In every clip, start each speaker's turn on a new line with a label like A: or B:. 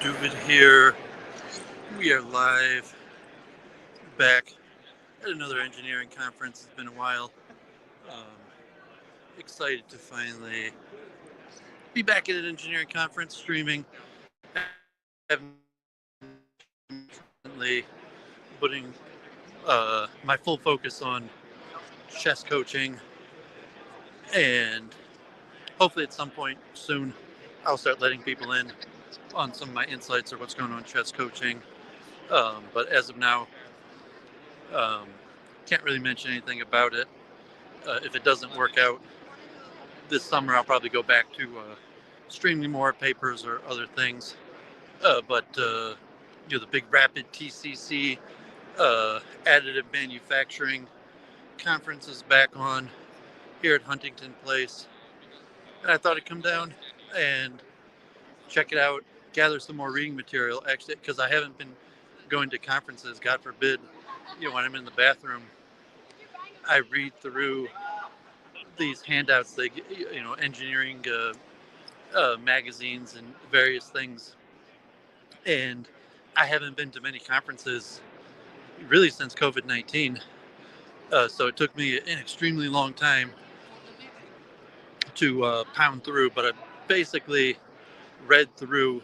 A: David here. We are live back at another engineering conference. It's been a while. Um, Excited to finally be back at an engineering conference streaming. Currently putting my full focus on chess coaching, and hopefully at some point soon I'll start letting people in on some of my insights or what's going on in chess coaching. But as of now, um, can't really mention anything about it. If it doesn't work out this summer, I'll probably go back to streaming more papers or other things. But the big rapid TCC additive manufacturing conference is back on here at Huntington Place, and I thought I'd come down and check it out, gather some more reading material. Actually, because I haven't been going to conferences, God forbid. When I'm in the bathroom, I read through these handouts, engineering magazines and various things. And I haven't been to many conferences really since COVID-19. So it took me an extremely long time to pound through, but I basically read through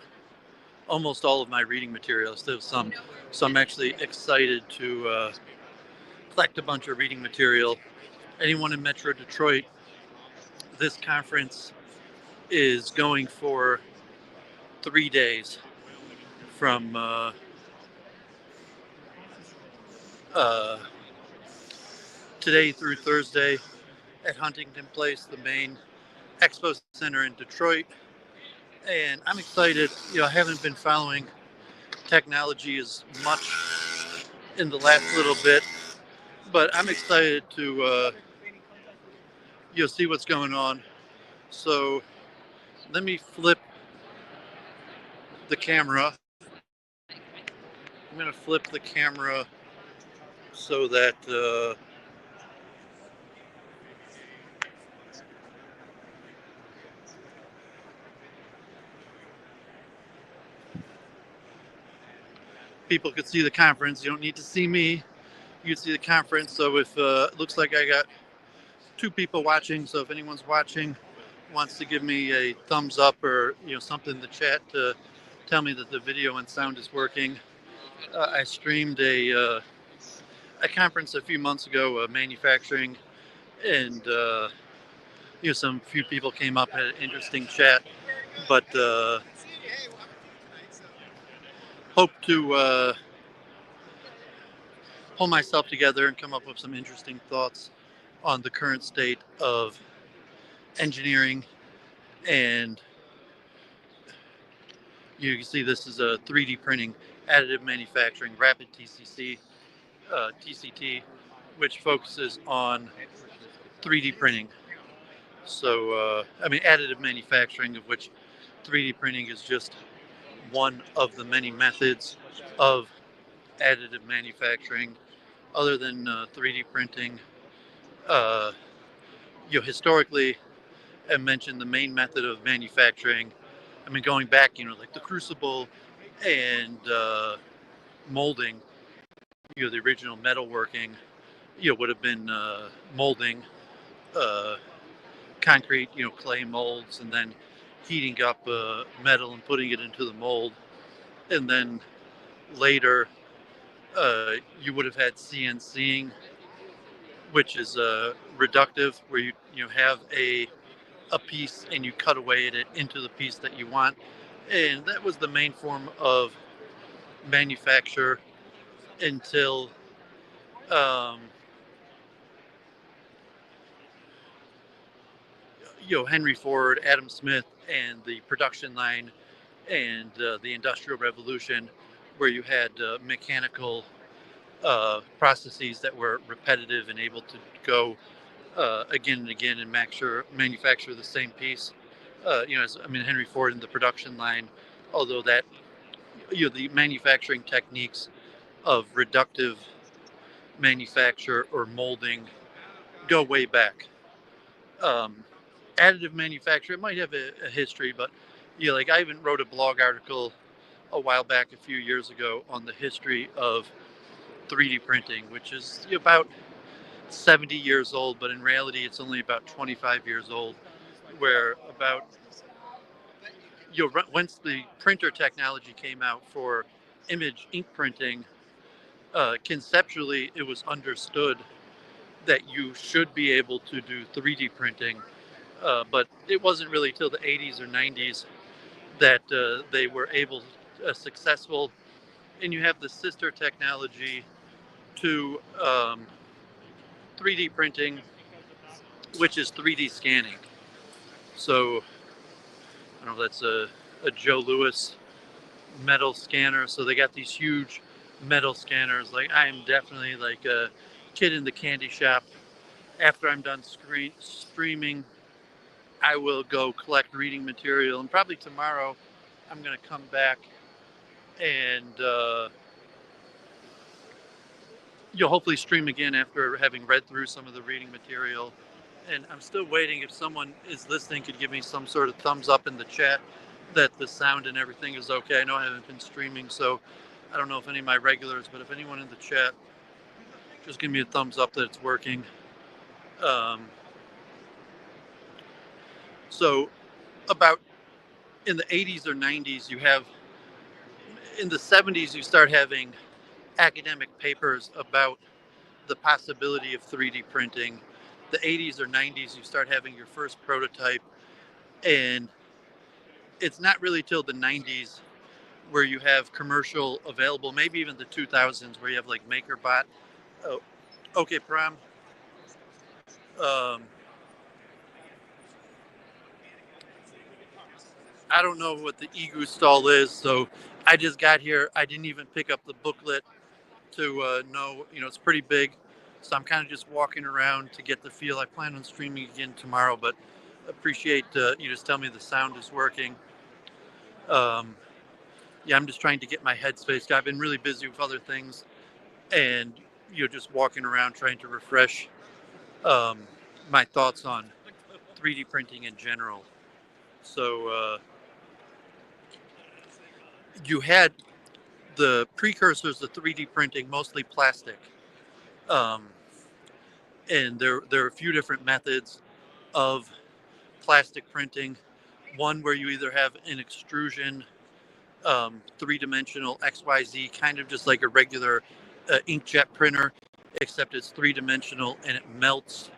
A: almost all of my reading material. Still some. So I'm actually excited to collect a bunch of reading material. Anyone in Metro Detroit, this conference is going for 3 days from today through Thursday at Huntington Place, the main Expo Center in Detroit. And I'm excited. I haven't been following technology as much in the last little bit, but I'm excited to see what's going on. So let me flip the camera. I'm going to flip the camera so that people could see the conference. You don't need to see me. You can see the conference. So if it looks like I got 2 people watching, so if anyone's watching wants to give me a thumbs up or something in the chat to tell me that the video and sound is working. I streamed a conference a few months ago, manufacturing, and some few people came up, had an interesting chat, but hope to pull myself together and come up with some interesting thoughts on the current state of engineering. And you can see this is a 3D printing, additive manufacturing, rapid TCC, TCT, which focuses on 3D printing. So, additive manufacturing, of which 3D printing is just one of the many methods of additive manufacturing. Other than 3D printing, historically, I mentioned the main method of manufacturing. Going back, like the crucible and molding, the original metalworking, would have been molding concrete, clay molds, and then heating up metal and putting it into the mold. And then later, you would have had CNCing, which is reductive, where you have a piece and you cut away at it into the piece that you want. And that was the main form of manufacture until Henry Ford, Adam Smith, and the production line, and the Industrial Revolution, where you had mechanical processes that were repetitive and able to go again and again and manufacture the same piece. Henry Ford and the production line, although that the manufacturing techniques of reductive manufacture or molding go way back. Additive manufacture, it might have a history, but like I even wrote a blog article a while back, a few years ago, on the history of 3D printing, which is about 70 years old, but in reality, it's only about 25 years old. Where about once the printer technology came out for image ink printing, conceptually, it was understood that you should be able to do 3D printing, but it wasn't really till the 80s or 90s that they were able successful. And you have the sister technology to 3D printing, which is 3D scanning. So I don't know if that's a Joe Louis metal scanner. So they got these huge metal scanners. Like, I am definitely like a kid in the candy shop. After I'm done streaming, I will go collect reading material, and probably tomorrow I'm going to come back and you'll hopefully stream again after having read through some of the reading material. And I'm still waiting. If someone is listening, could give me some sort of thumbs up in the chat that the sound and everything is okay. I know I haven't been streaming, so I don't know if any of my regulars, but if anyone in the chat, just give me a thumbs up that it's working. So about in the 80s or 90s, you have, in the 70s, you start having academic papers about the possibility of 3D printing. The 80s or 90s, you start having your first prototype, and it's not really till the 90s where you have commercial available, maybe even the 2000s, where you have like MakerBot. Oh, okay, Prom. Um, I don't know what the Egu stall is, so I just got here. I didn't even pick up the booklet to know, it's pretty big. So I'm kind of just walking around to get the feel. I plan on streaming again tomorrow, but appreciate you just tell me the sound is working. Yeah, I'm just trying to get my headspace. I've been really busy with other things, and just walking around trying to refresh um, my thoughts on 3D printing in general. So you had the precursors of 3D printing, mostly plastic, um, and there are a few different methods of plastic printing. One where you either have an extrusion, three-dimensional XYZ, kind of just like a regular inkjet printer, except it's three-dimensional and it melts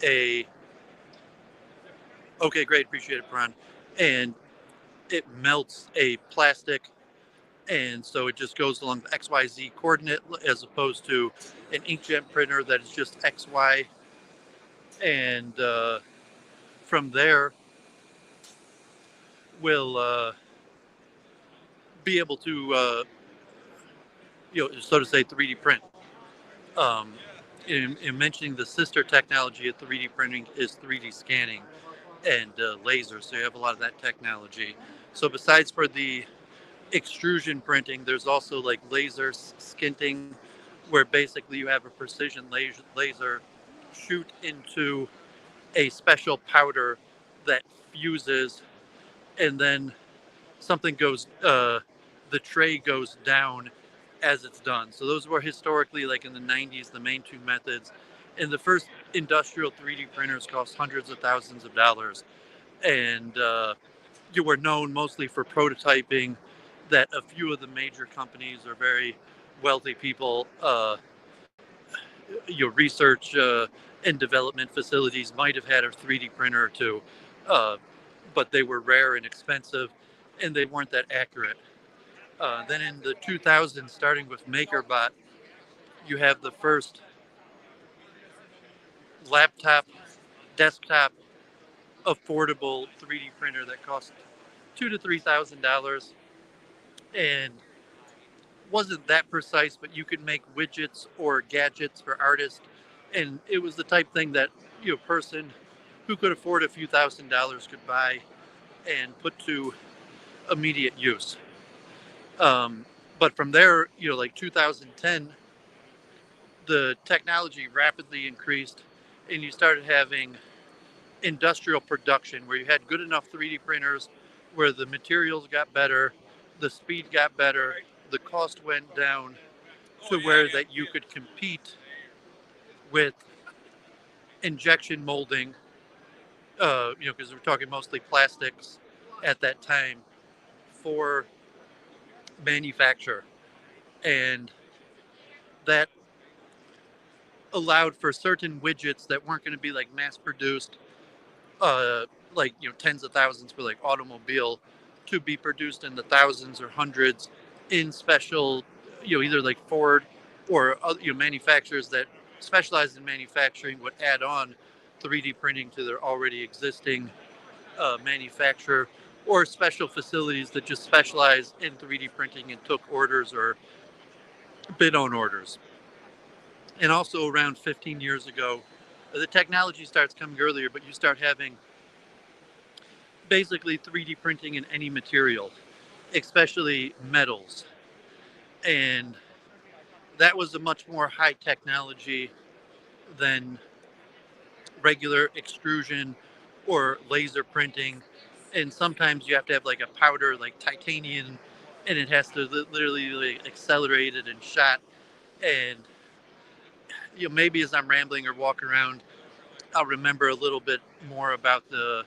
A: a. Okay, great, appreciate it, Brian. And it melts a plastic, and so it just goes along the XYZ coordinate as opposed to an inkjet printer that is just XY. And from there, we'll be able to, so to say, 3D print. Um, in mentioning the sister technology of 3D printing is 3D scanning and lasers. So you have a lot of that technology. So besides for the extrusion printing, there's also like laser skinting, where basically you have a precision laser shoot into a special powder that fuses, and then something goes, the tray goes down as it's done. So those were historically, like in the 90s, the main two methods. And the first industrial 3D printers cost hundreds of thousands of dollars. And you were known mostly for prototyping, that a few of the major companies or very wealthy people, your research and development facilities might have had a 3D printer or two, uh, but they were rare and expensive, and they weren't that accurate. Then in the 2000s, starting with MakerBot, you have the first laptop, desktop, affordable 3D printer that cost $2,000 to $3,000, and wasn't that precise, but you could make widgets or gadgets for artists, and it was the type thing that a person who could afford a few $1,000s could buy and put to immediate use. But from there, like 2010, the technology rapidly increased, and you started having industrial production where you had good enough 3D printers where the materials got better, the speed got better, the cost went down to where that you could compete with injection molding, because we're talking mostly plastics at that time for manufacture. And that allowed for certain widgets that weren't going to be like mass produced, like tens of thousands for like automobile, to be produced in the thousands or hundreds in special, either like Ford or manufacturers that specialize in manufacturing would add on 3D printing to their already existing manufacturer, or special facilities that just specialize in 3D printing and took orders or bid on orders. And also around 15 years ago, the technology starts coming earlier, but you start having basically 3D printing in any material, especially metals. And that was a much more high technology than regular extrusion or laser printing. And sometimes you have to have like a powder, like titanium, and it has to literally like accelerate it and shot. And maybe as I'm rambling or walking around, I'll remember a little bit more about the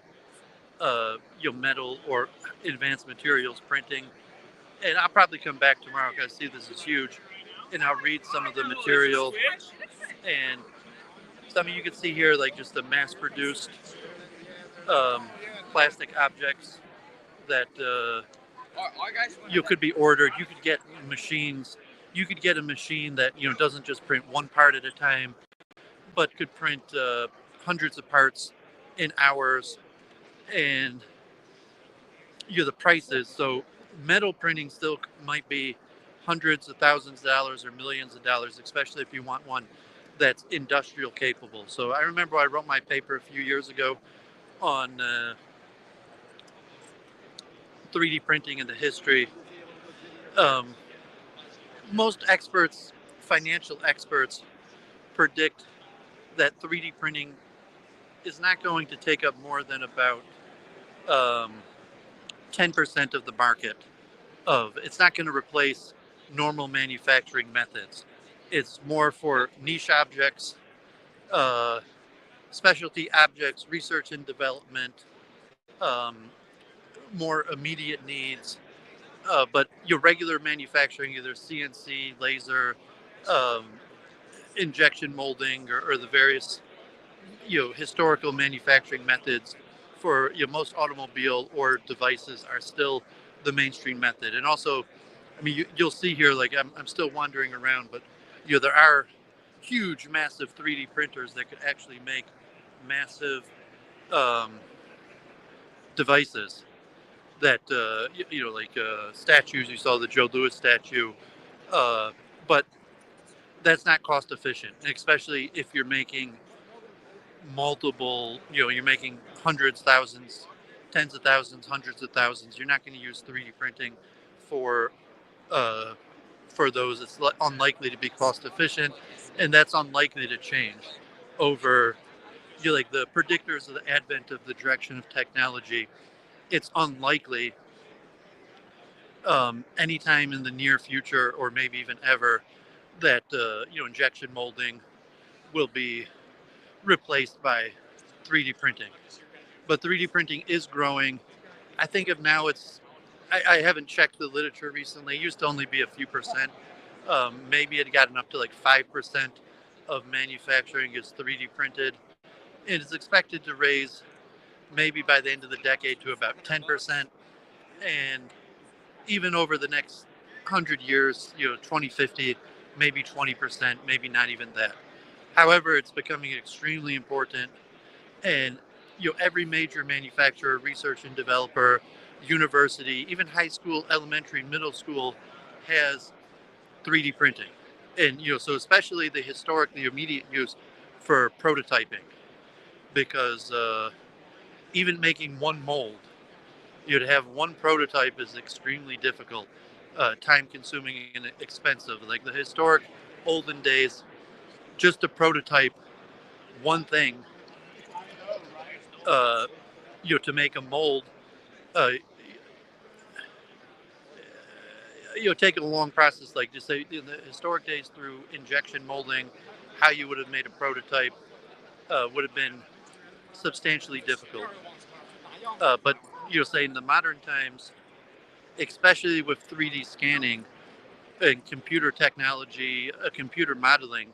A: metal or advanced materials printing. And I'll probably come back tomorrow because I see this is huge, and I'll read some of the material. And some of you can see here, like just the mass-produced plastic objects that you could be ordered. You could get machines. You could get a machine that doesn't just print one part at a time, but could print hundreds of parts in hours. And the prices. So metal printing still might be hundreds of thousands of dollars or millions of dollars, especially if you want one that's industrial capable. So I remember I wrote my paper a few years ago on 3D printing and the history. Um, Most experts, financial experts, predict that 3D printing is not going to take up more than about 10% of the market. It's not going to replace normal manufacturing methods. It's more for niche objects, uh, specialty objects, research and development, more immediate needs. But your regular manufacturing, either CNC, laser, um, injection molding, or the various historical manufacturing methods for most automobile or devices are still the mainstream method. And also, I mean, you'll see here, like I'm still wandering around, but there are huge, massive 3D printers that could actually make massive um, devices that like statues. You saw the Joe Louis statue, but that's not cost efficient, especially if you're making multiple. You're making hundreds, thousands, tens of thousands, hundreds of thousands. You're not going to use 3D printing for uh, those. It's unlikely to be cost efficient, and that's unlikely to change over like the predictors of the advent of the direction of technology. It's unlikely anytime in the near future, or maybe even ever, that injection molding will be replaced by 3D printing. But 3D printing is growing. I think of now I haven't checked the literature recently. It used to only be a few percent. Maybe it had gotten up to like 5% of manufacturing is 3D printed. And it's expected to raise maybe by the end of the decade to about 10%. And even over the next 100 years, 2050, maybe 20%, maybe not even that. However, it's becoming extremely important. And every major manufacturer, research and developer, university, even high school, elementary, middle school has 3D printing. And so especially the historic, the immediate use for prototyping, because even making one mold, to have one prototype is extremely difficult, time consuming and expensive. Like the historic olden days, just to prototype one thing, to make a mold, uh, taken a long process, like just say in the historic days through injection molding, how you would have made a prototype would have been substantially difficult. But say in the modern times, especially with 3D scanning and computer technology, computer modeling,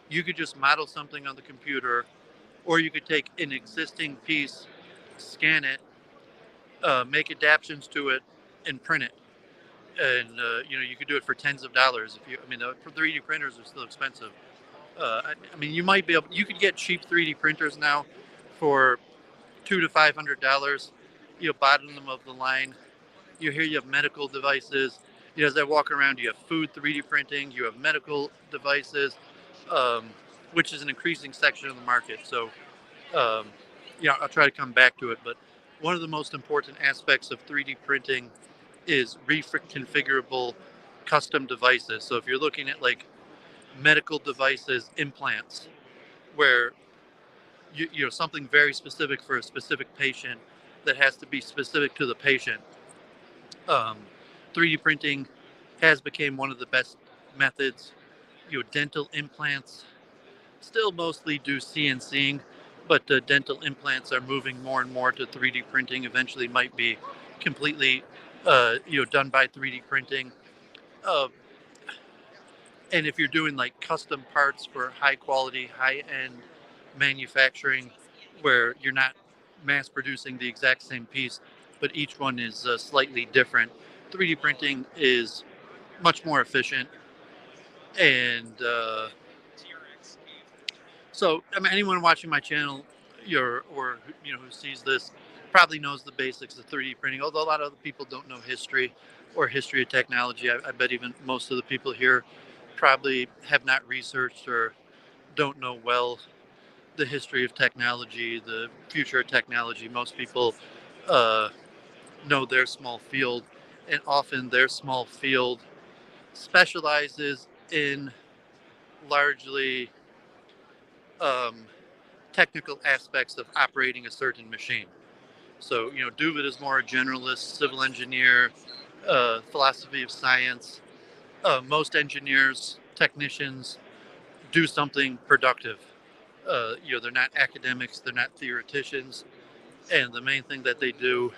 A: you could just model something on the computer, or you could take an existing piece, scan it, make adaptations to it, and print it. And you could do it for tens of dollars. If you, I mean, the 3D printers are still expensive. I mean, you might be able. You could get cheap 3D printers now for $200 to $500. Bottom of the line. You have medical devices. As I walk around, you have food 3D printing. You have medical devices, um, which is an increasing section of the market. So, um, I'll try to come back to it. But one of the most important aspects of 3D printing is reconfigurable custom devices. So if you're looking at like medical devices, implants, where something very specific for a specific patient that has to be specific to the patient. Um, 3D printing has become one of the best methods. Dental implants still mostly do CNCing, but dental implants are moving more and more to 3D printing. Eventually, might be completely, done by 3D printing. Uh, and if you're doing like custom parts for high quality, high end manufacturing, where you're not mass producing the exact same piece, but each one is slightly different, 3D printing is much more efficient. And so, I mean, anyone watching my channel, or who sees this, probably knows the basics of 3D printing. Although a lot of other people don't know history or history of technology, I bet even most of the people here probably have not researched or don't know well the history of technology, the future of technology. Most people uh, know their small field, and often their small field specializes in largely um, technical aspects of operating a certain machine. So, Duvid is more a generalist, civil engineer, philosophy of science. Most engineers, technicians do something productive. They're not academics, they're not theoreticians, and the main thing that they do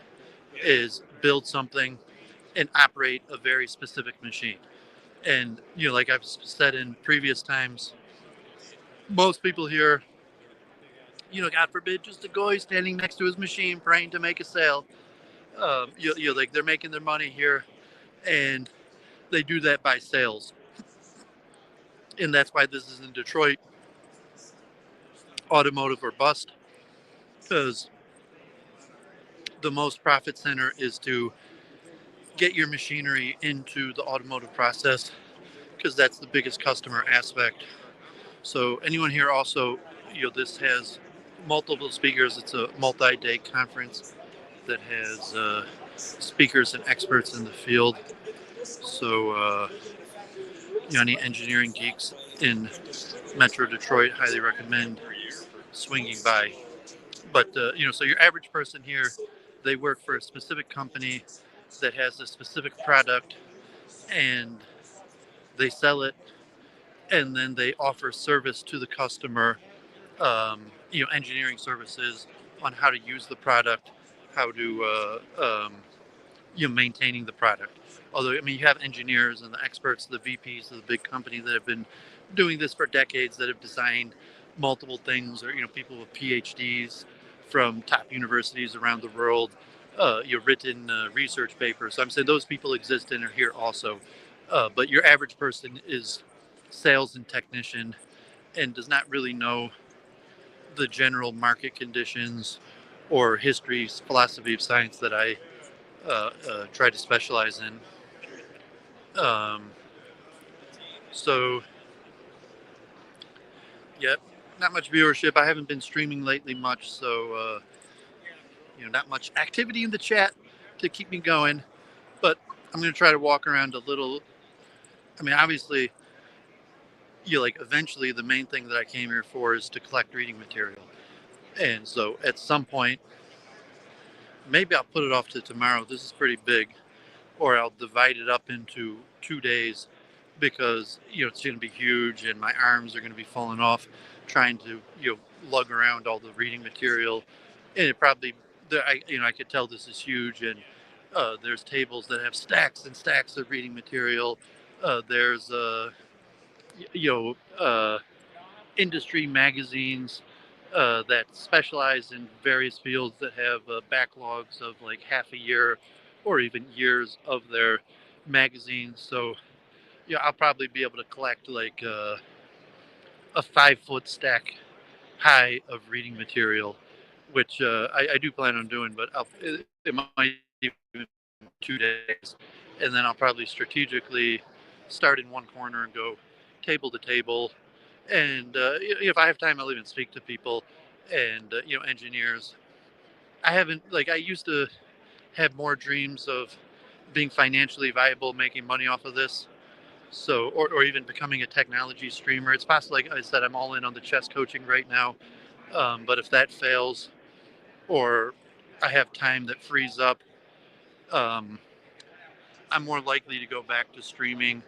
A: is build something and operate a very specific machine. And like I've said in previous times, most people here, God forbid, just a guy standing next to his machine praying to make a sale. Like they're making their money here, and they do that by sales. And that's why this is in Detroit, automotive or bust, because the most profit center is to get your machinery into the automotive process, because that's the biggest customer aspect. So anyone here also, this has multiple speakers. It's a multi-day conference that has speakers and experts in the field. So any engineering geeks in Metro Detroit, highly recommend swinging by. But so your average person here, they work for a specific company that has a specific product, and they sell it, and then they offer service to the customer. Engineering services on how to use the product, how to maintaining the product. Although, I mean, you have engineers and the experts, the VPs of the big company that have been doing this for decades, that have designed multiple things, or people with PhDs from top universities around the world. You've written research papers. So I'm saying those people exist and are here also. But your average person is sales and technician and does not really know the general market conditions or history, philosophy of science that I try to specialize in. Um, so, yeah, not much viewership. I haven't been streaming lately much, so not much activity in the chat to keep me going. But I'm going to try to walk around a little. I mean, obviously, eventually the main thing that I came here for is to collect reading material. And so at some point, maybe I'll put it off to tomorrow. This is pretty big. or I'll divide it up into 2 days because it's going to be huge and my arms are going to be falling off trying to lug around all the reading material, and it probably I could tell this is huge, and there's tables that have stacks and stacks of reading material. There's you know industry magazines that specialize in various fields that have backlogs of like half a year or even years of their magazines. So I'll probably be able to collect like a 5 foot stack high of reading material, which I do plan on doing, but it might even be 2 days, and then I'll probably strategically start in one corner and go table to table. And if I have time, I'll even speak to people and engineers. I haven't like I used to have more dreams of being financially viable, making money off of this. So, or even becoming a technology streamer. It's possible, like I said, I'm all in on the chess coaching right now. But if that fails, or I have time that frees up, um, I'm more likely to go back to streaming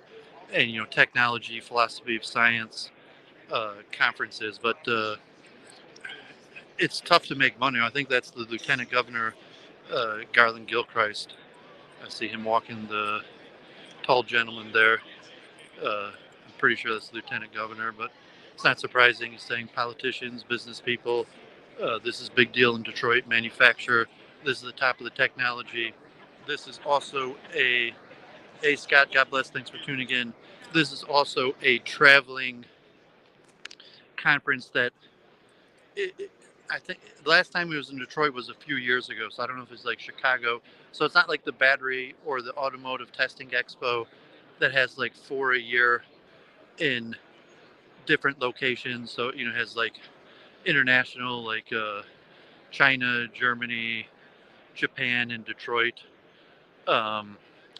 A: and technology, philosophy of science conferences. But it's tough to make money. I think that's the Lieutenant Governor, Garland Gilchrist. I see him walking, the tall gentleman there. I'm pretty sure that's the Lieutenant Governor, but it's not surprising. He's saying politicians, business people, this is a big deal in Detroit, manufacture. This is the top of the technology. This is also hey Scott, God bless, thanks for tuning in. This is also a traveling conference that it, I think the last time we was in Detroit was a few years ago, so I don't know if it's like Chicago. So it's not like the battery or the automotive testing expo that has like 4 a year in different locations. So it has like international, like China, Germany, Japan, and Detroit. Um,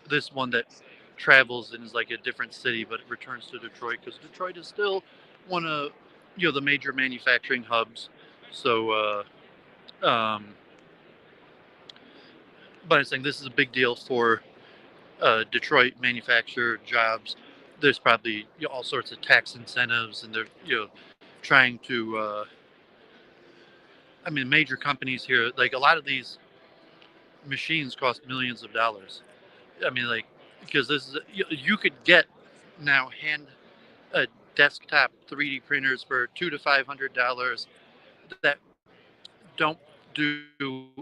A: this one that travels and is like a different city, but it returns to Detroit because Detroit is still one of the major manufacturing hubs. So, but I'm saying this is a big deal for Detroit manufacturer jobs. There's probably all sorts of tax incentives, and they're trying to. I mean, major companies here, like a lot of these machines cost millions of dollars. I mean, like because this is you could get now hand desktop 3D printers for $200 to $500 that don't do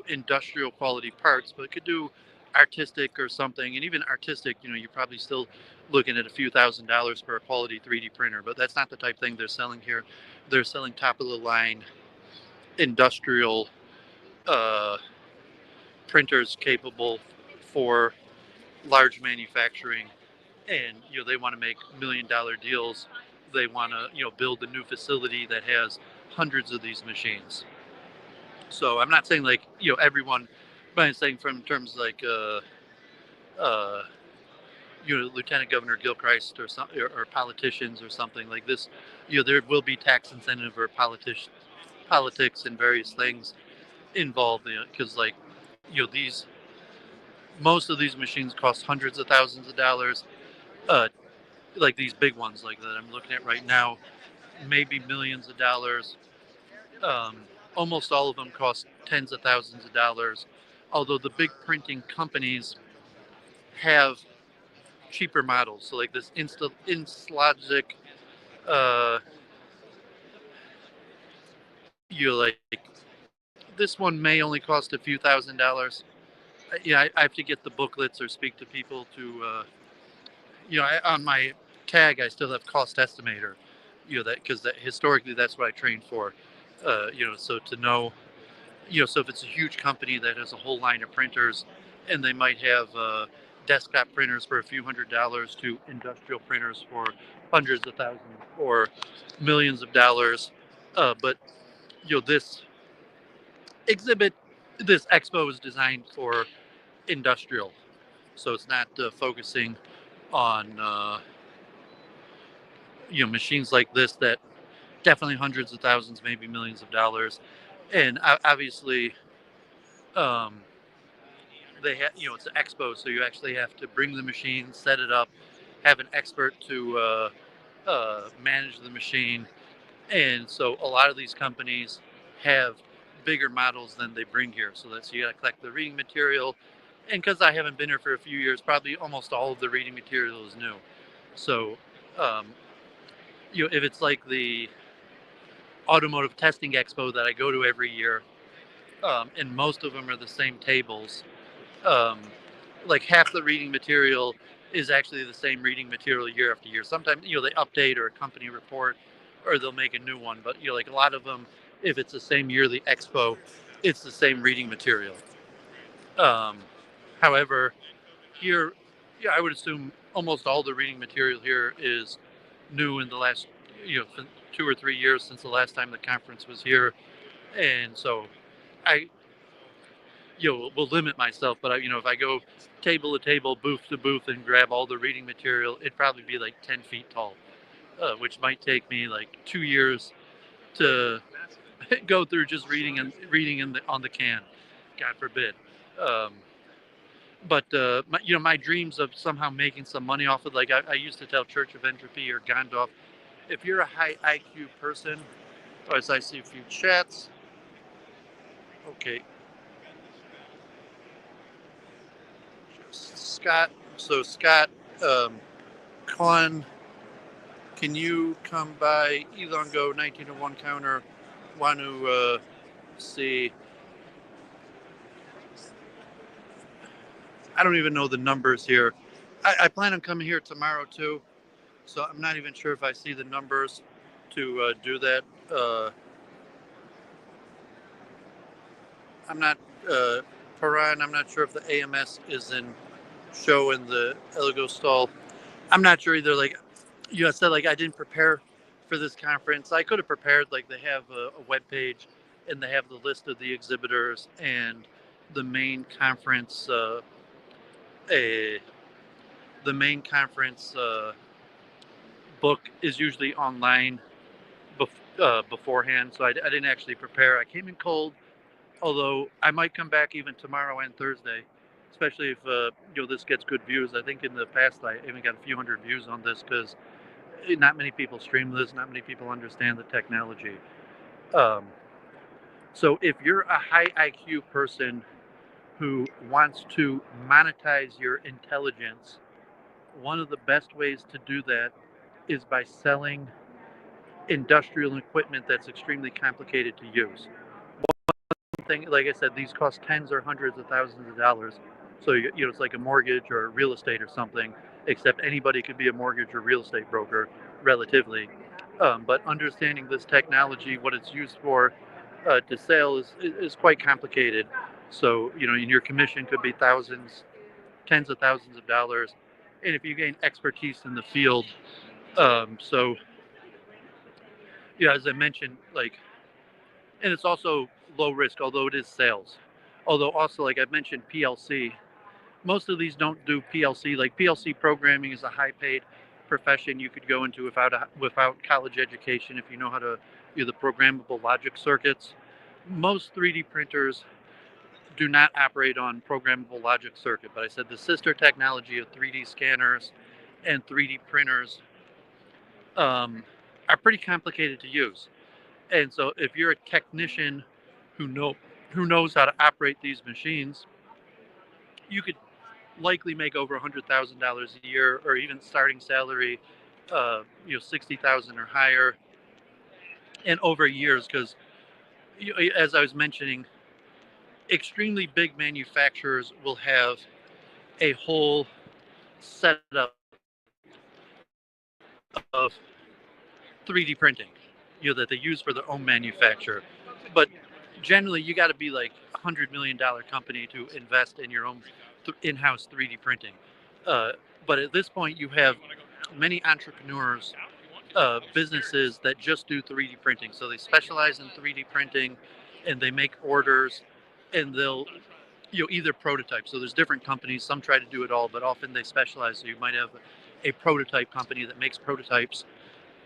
A: industrial quality parts, but could do artistic or something. And even artistic, you're probably still looking at a few $1,000s for a quality 3D printer. But that's not the type of thing they're selling here. They're selling top of the line industrial uh, printers capable for large manufacturing, and they want to make $1 million deals. They want to build a new facility that has hundreds of these machines. So I'm not saying like everyone, but I'm saying from terms like uh, Lieutenant Governor Gilchrist or some or politicians or something like this. There will be tax incentive or politics and various things involved because like these most of these machines cost hundreds of thousands of dollars. Uh, like these big ones like that I'm looking at right now, maybe millions of dollars. Um, Almost all of them cost tens of thousands of dollars. Although the big printing companies have cheaper models, so like this Instalogic, uh, like this one may only cost a few $1,000s. I have to get the booklets or speak to people to on my tag I still have cost estimator, that because that historically that's what I trained for, so to know, so if it's a huge company that has a whole line of printers and they might have desktop printers for a few $100s to industrial printers for hundreds of thousands or millions of dollars, but this exhibit, this expo is designed for industrial, so it's not focusing on machines like this that definitely hundreds of thousands, maybe millions of dollars. And obviously, um, they have, it's an expo, so you actually have to bring the machine, set it up, have an expert to manage the machine, and so a lot of these companies have bigger models than they bring here. So that's, you got to collect the reading material, and because I haven't been here for a few years, probably almost all of the reading material is new. So um, if it's like the automotive testing expo that I go to every year, and most of them are the same tables. Um, like half the reading material is actually the same reading material year after year. Sometimes they update or a company report, or they'll make a new one. But like a lot of them, if it's the same yearly expo, it's the same reading material. Um, However, here, yeah, I would assume almost all the reading material here is new in the last 2 or 3 years since the last time the conference was here, and so I will limit myself, but if I go table to table, booth to booth, and grab all the reading material, it'd probably be like 10 feet tall, which might take me like 2 years to go through just reading on the can. God forbid. Um, but my dreams of somehow making some money off of, like I used to tell Church of Entropy or Gondorf, if you're a high IQ person, or as I see a few chats, okay, Scott. So Scott, Con, can you come by Elongo 1901 counter? Want to see? I don't even know the numbers here. I plan on coming here tomorrow too, so I'm not even sure if I see the numbers to do that. I'm not, Paran, I'm not sure if the AMS is in show in the Eligo stall. I'm not sure either. Like, I said, like I didn't prepare for this conference. I could have prepared. Like they have a web page, and they have the list of the exhibitors and the main conference. A The main conference book is usually online beforehand, so I didn't actually prepare. I came in cold, although I might come back even tomorrow and Thursday, especially if this gets good views. I think in the past I even got a few hundred views on this because not many people stream this, not many people understand the technology. Um, so if you're a high IQ person who wants to monetize your intelligence, one of the best ways to do that is by selling industrial equipment that's extremely complicated to use. Thing, like I said, these cost tens or hundreds of thousands of dollars. So it's like a mortgage or real estate or something. Except anybody could be a mortgage or real estate broker, relatively. But understanding this technology, what it's used for, to sell is quite complicated. So and your commission could be thousands, tens of thousands of dollars, and if you gain expertise in the field, so as I mentioned, like, and it's also low risk, although it is sales. Although also, like I mentioned, PLC. Most of these don't do PLC. Like PLC programming is a high-paid profession you could go into without college education if you know how to do the programmable logic circuits. Most 3D printers do not operate on programmable logic circuit, but I said the sister technology of 3D scanners and 3D printers um, are pretty complicated to use. And so if you're a technician who know who knows how to operate these machines, you could likely make over $100,000 a year, or even starting salary, 60,000 or higher, and over years. Because as I was mentioning, extremely big manufacturers will have a whole setup of 3D printing, that they use for their own manufacture. But generally, you got to be like $100 million company to invest in your own in-house 3D printing. Uh, but at this point, you have many entrepreneurs, businesses that just do 3D printing. So they specialize in 3D printing, and they make orders, and they'll either prototype. So there's different companies. Some try to do it all, but often they specialize. So you might have a prototype company that makes prototypes,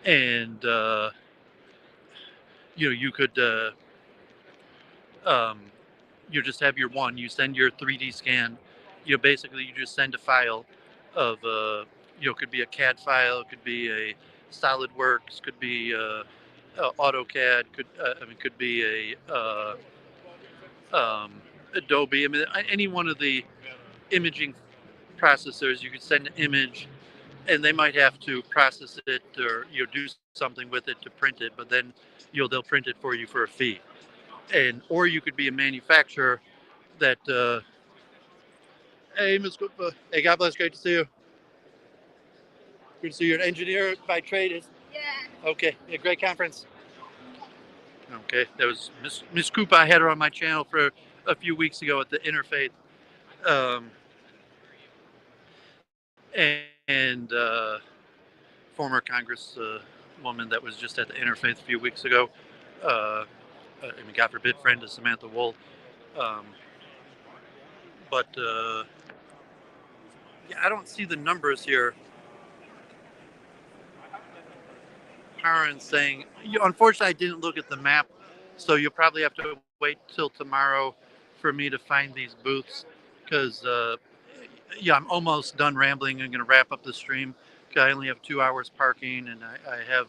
A: and you could um, you just have your one. You send your 3D scan. Basically you just send a file of could be a CAD file, could be a SolidWorks, could be AutoCAD, could be a Adobe. I mean, any one of the imaging processors. You could send an image, and they might have to process it or do something with it to print it, but then they'll print it for you for a fee. And or you could be a manufacturer that hey, Ms. Cooper, hey, God bless, great to see you. Good to see you're an engineer by trade. Yeah. Okay, yeah, great conference. Okay, that was Miss Cooper. I had her on my channel for a few weeks ago at the Interfaith, um, and former Congress woman that was just at the Interfaith a few weeks ago. Uh, God forbid, friend of Samantha Wool. Um, but yeah, I don't see the numbers here. Parents saying, unfortunately, I didn't look at the map, so you'll probably have to wait till tomorrow for me to find these booths because I'm almost done rambling. I'm going to wrap up the stream. I only have 2 hours parking, and I have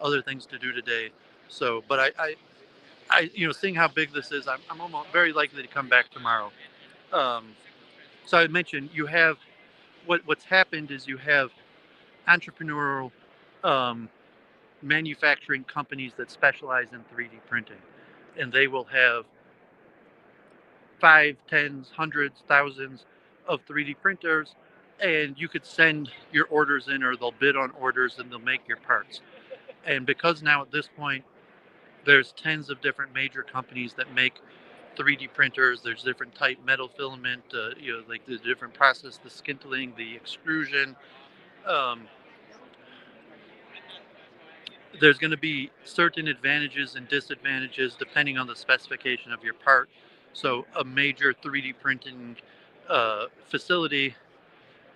A: other things to do today. So, but seeing how big this is, I'm almost very likely to come back tomorrow. Um, so I mentioned you have what's happened is you have entrepreneurial um, manufacturing companies that specialize in 3D printing, and they will have five, tens, hundreds, thousands of 3D printers, and you could send your orders in, or they'll bid on orders and they'll make your parts. And because now at this point there's tens of different major companies that make 3D printers. There's different type metal filament, like the different process, the sintering, the extrusion. Um, there's going to be certain advantages and disadvantages depending on the specification of your part. So a major 3D printing facility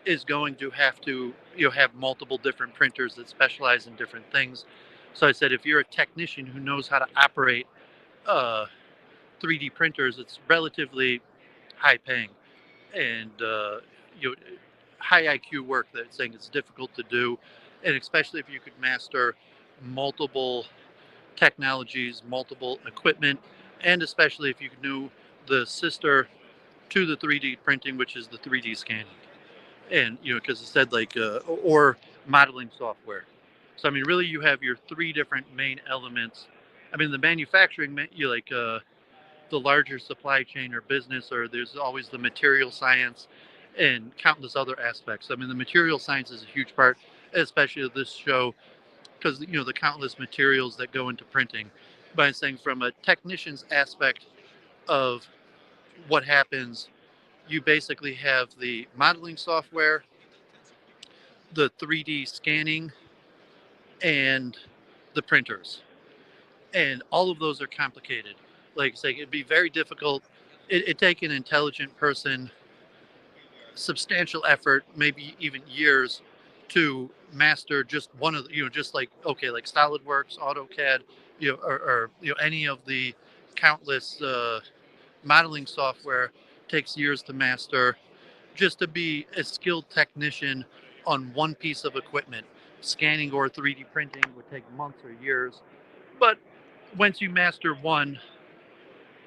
A: is going to have to have multiple different printers that specialize in different things. So I said if you're a technician who knows how to operate uh, 3D printers, it's relatively high paying and high IQ work that's saying it's difficult to do, and especially if you could master multiple technologies, multiple equipment, and especially if you knew the sister to the 3D printing, which is the 3D scanning, and because it said like or modeling software. So I mean, really, you have your three different main elements. I mean, the manufacturing, you like. The larger supply chain or business, or there's always the material science and countless other aspects. I mean, the material science is a huge part, especially of this show, because the countless materials that go into printing. But I'm saying from a technician's aspect of what happens, you basically have the modeling software, the 3D scanning, and the printers. And all of those are complicated. Like I say, it'd be very difficult. It'd take an intelligent person substantial effort, maybe even years, to master just one of the, just like okay, like SolidWorks, AutoCAD, or any of the countless modeling software takes years to master. Just to be a skilled technician on one piece of equipment, scanning or 3D printing would take months or years. But once you master one,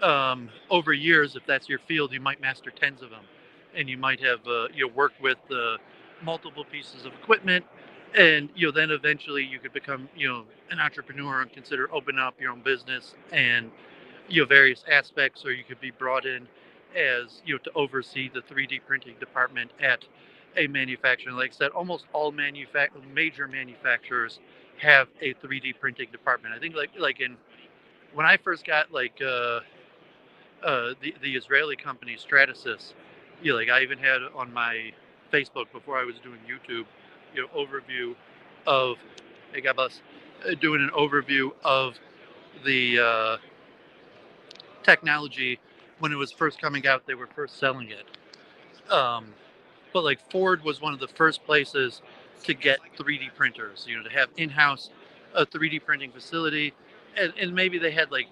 A: over years, if that's your field, you might master tens of them, and you might have worked with multiple pieces of equipment, and then eventually you could become an entrepreneur and consider opening up your own business and various aspects, or you could be brought in as to oversee the 3D printing department at a manufacturer. Like I said, almost all major manufacturers have a 3D printing department. I think like in when I first got like the Israeli company Stratasys. Like I even had on my Facebook before I was doing YouTube, overview of hey God bless, doing an overview of the technology when it was first coming out. They were first selling it, but like Ford was one of the first places to get 3D printers. To have in-house a 3D printing facility, and maybe they had like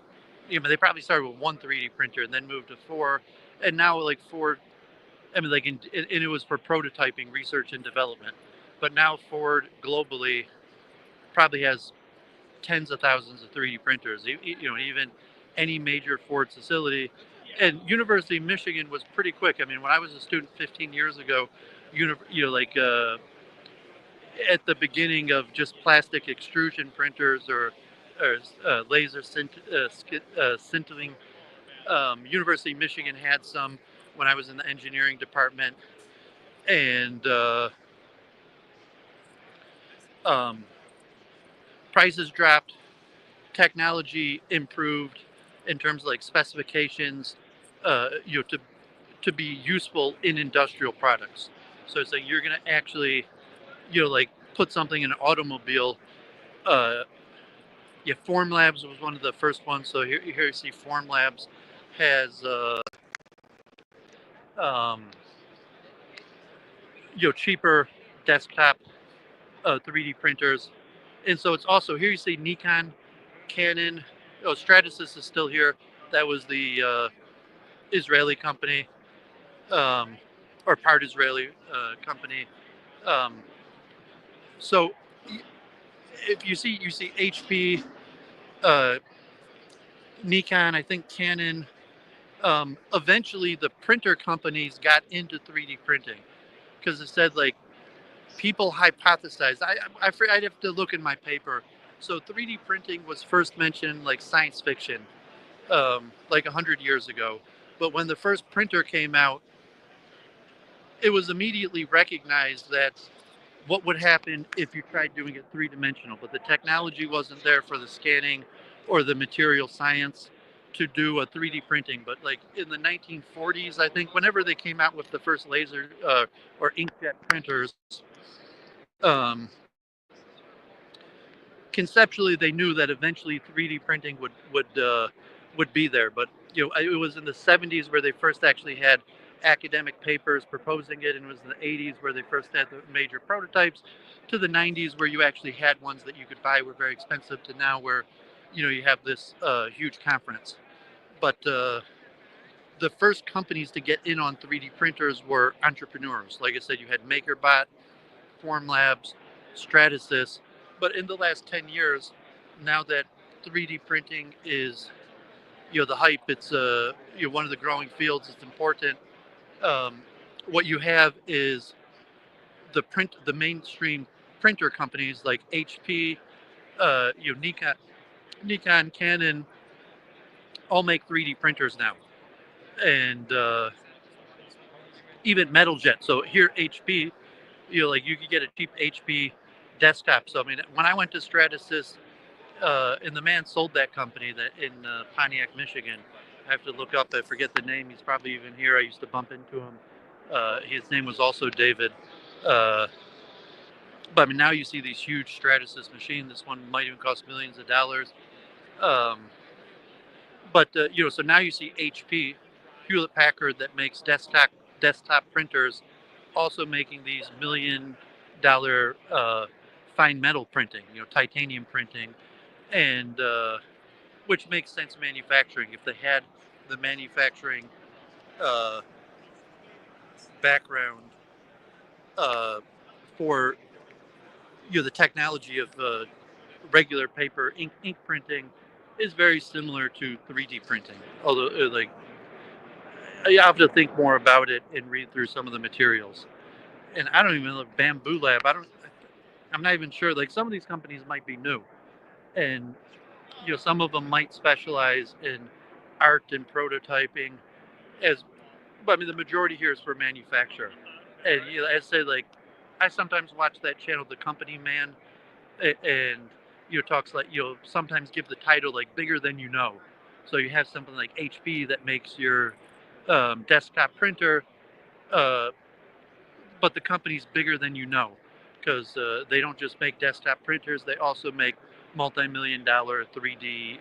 A: they probably started with one 3D printer and then moved to four, and now like Ford. I mean, like, and it was for prototyping, research and development. But now Ford globally probably has tens of thousands of 3D printers. Even any major Ford facility. And University of Michigan was pretty quick. I mean, when I was a student 15 years ago, like at the beginning of just plastic extrusion printers or laser sintering, University of Michigan had some when I was in the engineering department, and um, prices dropped, technology improved in terms of like specifications, to be useful in industrial products. So it's like you're gonna actually, like put something in an automobile. Uh, yeah, Form Labs was one of the first ones. So here you see Form Labs has um, cheaper desktop 3D printers, and so it's also here you see Nikon, Canon. Oh, Stratasys is still here. That was the Israeli company, um, or part Israeli company. Um, so if you see HP, uh, Nikon, I think Canon. Eventually, the printer companies got into 3D printing because it said like people hypothesized. I'd have to look in my paper. So 3D printing was first mentioned like science fiction, like 100 years ago. But when the first printer came out, it was immediately recognized that what would happen if you tried doing it three-dimensional, but the technology wasn't there for the scanning or the material science to do a 3D printing. But like in the 1940s, I think, whenever they came out with the first laser or inkjet printers, um, conceptually they knew that eventually 3D printing would be there. But it was in the 70s where they first actually had academic papers proposing it, and it was in the 80s where they first had the major prototypes, to the 90s where you actually had ones that you could buy were very expensive, to now where you have this huge conference. But the first companies to get in on 3D printers were entrepreneurs. Like I said, you had MakerBot, Form Labs, Stratasys. But in the last 10 years, now that 3D printing is, the hype, it's one of the growing fields, it's important. Um, what you have is the mainstream printer companies like HP, Nikon, Canon, all make 3D printers now, and even Metaljet. So here, HP, like you could get a cheap HP desktop. So I mean, when I went to Stratasys, and the man sold that company that in Pontiac, Michigan. I have to look up. I forget the name. He's probably even here. I used to bump into him. His name was also David. Uh, but I mean, now you see these huge Stratasys machines. This one might even cost millions of dollars. Um, but so now you see HP, Hewlett Packard, that makes desktop printers, also making these $1 million fine metal printing. Titanium printing, and which makes sense manufacturing. If they had the manufacturing uh, background uh, for the technology of regular paper, ink printing is very similar to 3D printing. Although, like, you have to think more about it and read through some of the materials. And I don't even know Bamboo Lab. I'm not even sure. Like, some of these companies might be new, and some of them might specialize in art and prototyping. As But I mean, the majority here is for manufacture. And I say, like, I sometimes watch that channel, The Company Man, and talks like sometimes give the title like bigger than you know. So you have something like HP that makes your desktop printer, uh, but the company's bigger than you know, because they don't just make desktop printers; they also make multi-million-dollar 3D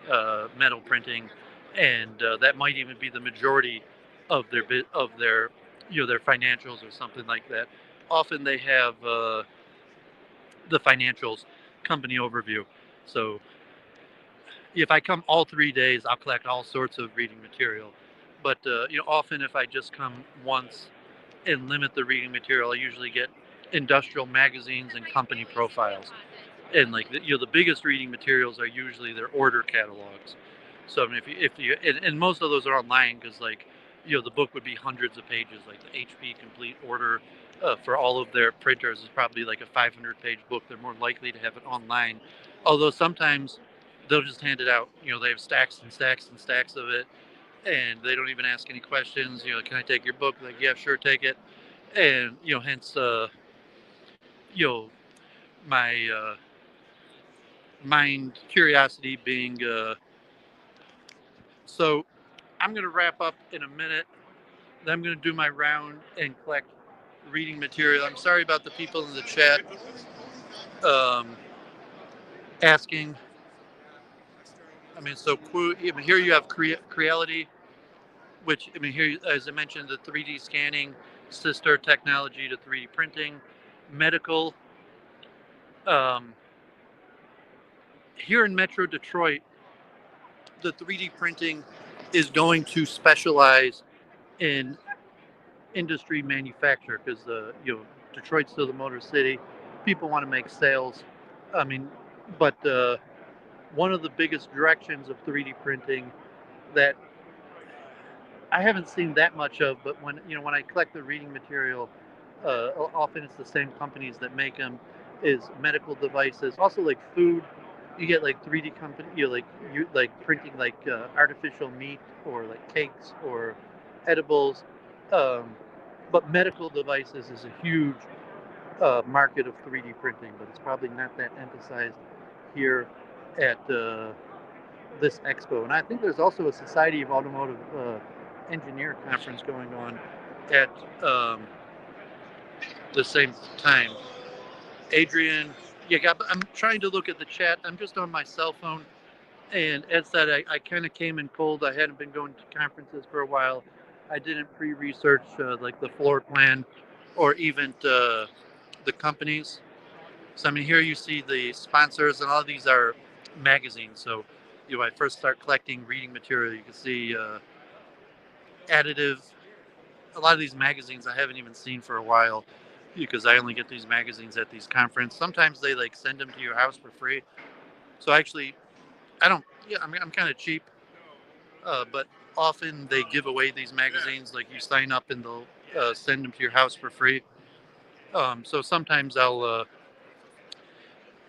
A: metal printing, and that might even be the majority of their their financials or something like that. Often they have the financials company overview. So if I come all 3 days, I'll collect all sorts of reading material. But often if I just come once and limit the reading material, I usually get industrial magazines and company profiles. And like the biggest reading materials are usually their order catalogs. So I mean, and most of those are online because like the book would be hundreds of pages. Like the HP Complete order for all of their printers is probably like a 500-page book. They're more likely to have it online, although sometimes they'll just hand it out. They have stacks and stacks and stacks of it, and they don't even ask any questions. Can I take your book? Like, yeah, sure, take it. And hence you know my mind curiosity being so I'm going to wrap up in a minute. Then I'm going to do my round and collect reading material. I'm sorry about the people in the chat um, asking. I mean, so here you have Creality, which I mean here, as I mentioned, the 3D scanning sister technology to 3D printing, medical. Um, Here in Metro Detroit, the 3D printing is going to specialize in industry manufacture because Detroit's still the motor city. People want to make sales. I mean, but one of the biggest directions of 3D printing that I haven't seen that much of, but when I collect the reading material, often it's the same companies that make them. Is medical devices, also like food. You get like 3D company, you like printing like artificial meat or like cakes or edibles. Um, but medical devices is a huge market of 3D printing, but it's probably not that emphasized here at this expo. And I think there's also a Society of Automotive Engineer conference going on at the same time. Adrian, yeah, I'm trying to look at the chat. I'm just on my cell phone. And as said, I kind of came in cold. I hadn't been going to conferences for a while. I didn't pre-research like the floor plan or even the companies. So I mean, here you see the sponsors, and all of these are magazines. So I first start collecting reading material. You can see Additive. A lot of these magazines I haven't even seen for a while because I only get these magazines at these conferences. Sometimes they like send them to your house for free. So actually, I don't. Yeah, I'm kind of cheap, but often they give away these magazines. Like you sign up and they'll send them to your house for free. So sometimes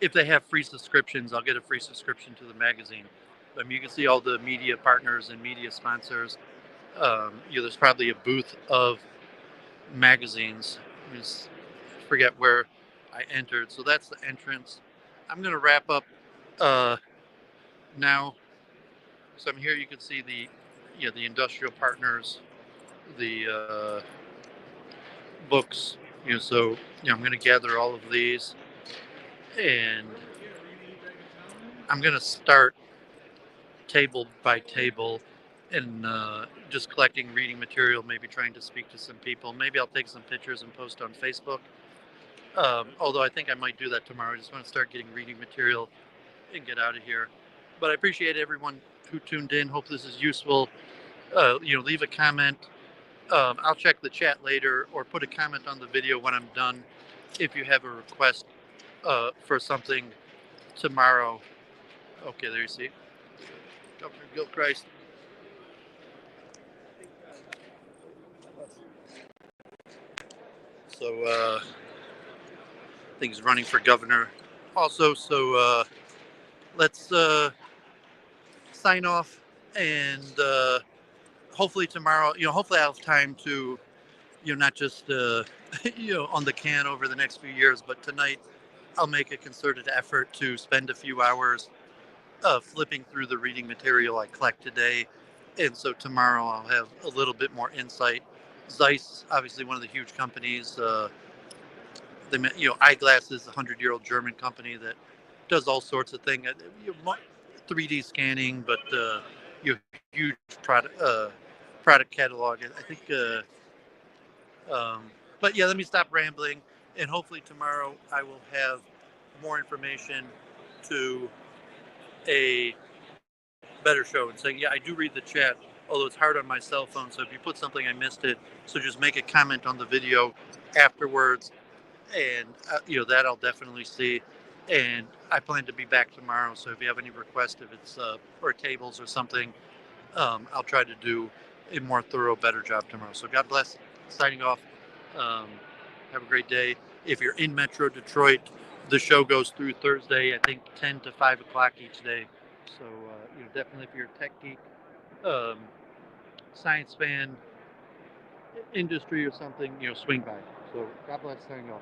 A: if they have free subscriptions, I'll get a free subscription to the magazine. You can see all the media partners and media sponsors. There's probably a booth of magazines. I forget where I entered. So that's the entrance. I'm going to wrap up now. So I'm here. You can see the industrial partners, the books. So I'm going to gather all of these, and I'm going to start table by table and just collecting reading material, maybe trying to speak to some people. Maybe I'll take some pictures and post on Facebook. Although I think I might do that tomorrow. I just want to start getting reading material and get out of here. But I appreciate everyone who tuned in. Hope this is useful. Leave a comment. I'll check the chat later or put a comment on the video when I'm done if you have a request for something tomorrow. Okay, there you see. Governor Gilchrist. So I think he's running for governor also. So let's sign off, and hopefully tomorrow, hopefully I'll have time to, not just on the can over the next few years, but tonight I'll make a concerted effort to spend a few hours flipping through the reading material I collect today. And so tomorrow I'll have a little bit more insight. Zeiss, obviously one of the huge companies, Eyeglasses, a 100-year-old German company that does all sorts of things, 3D scanning, but huge product catalog. I think, but yeah, let me stop rambling, and hopefully tomorrow I will have more information to a better show and saying, yeah, I do read the chat, although it's hard on my cell phone. So if you put something, I missed it. So just make a comment on the video afterwards, and that I'll definitely see. And I plan to be back tomorrow. So if you have any requests, if it's for tables or something, I'll try to do a more thorough, better job tomorrow. So God bless. Signing off. Um, have a great day. If you're in Metro Detroit, the show goes through Thursday, I think 10 to 5 o'clock each day. So, definitely if you're a tech geek, um, science fan, industry or something, swing by. So God bless. Signing off.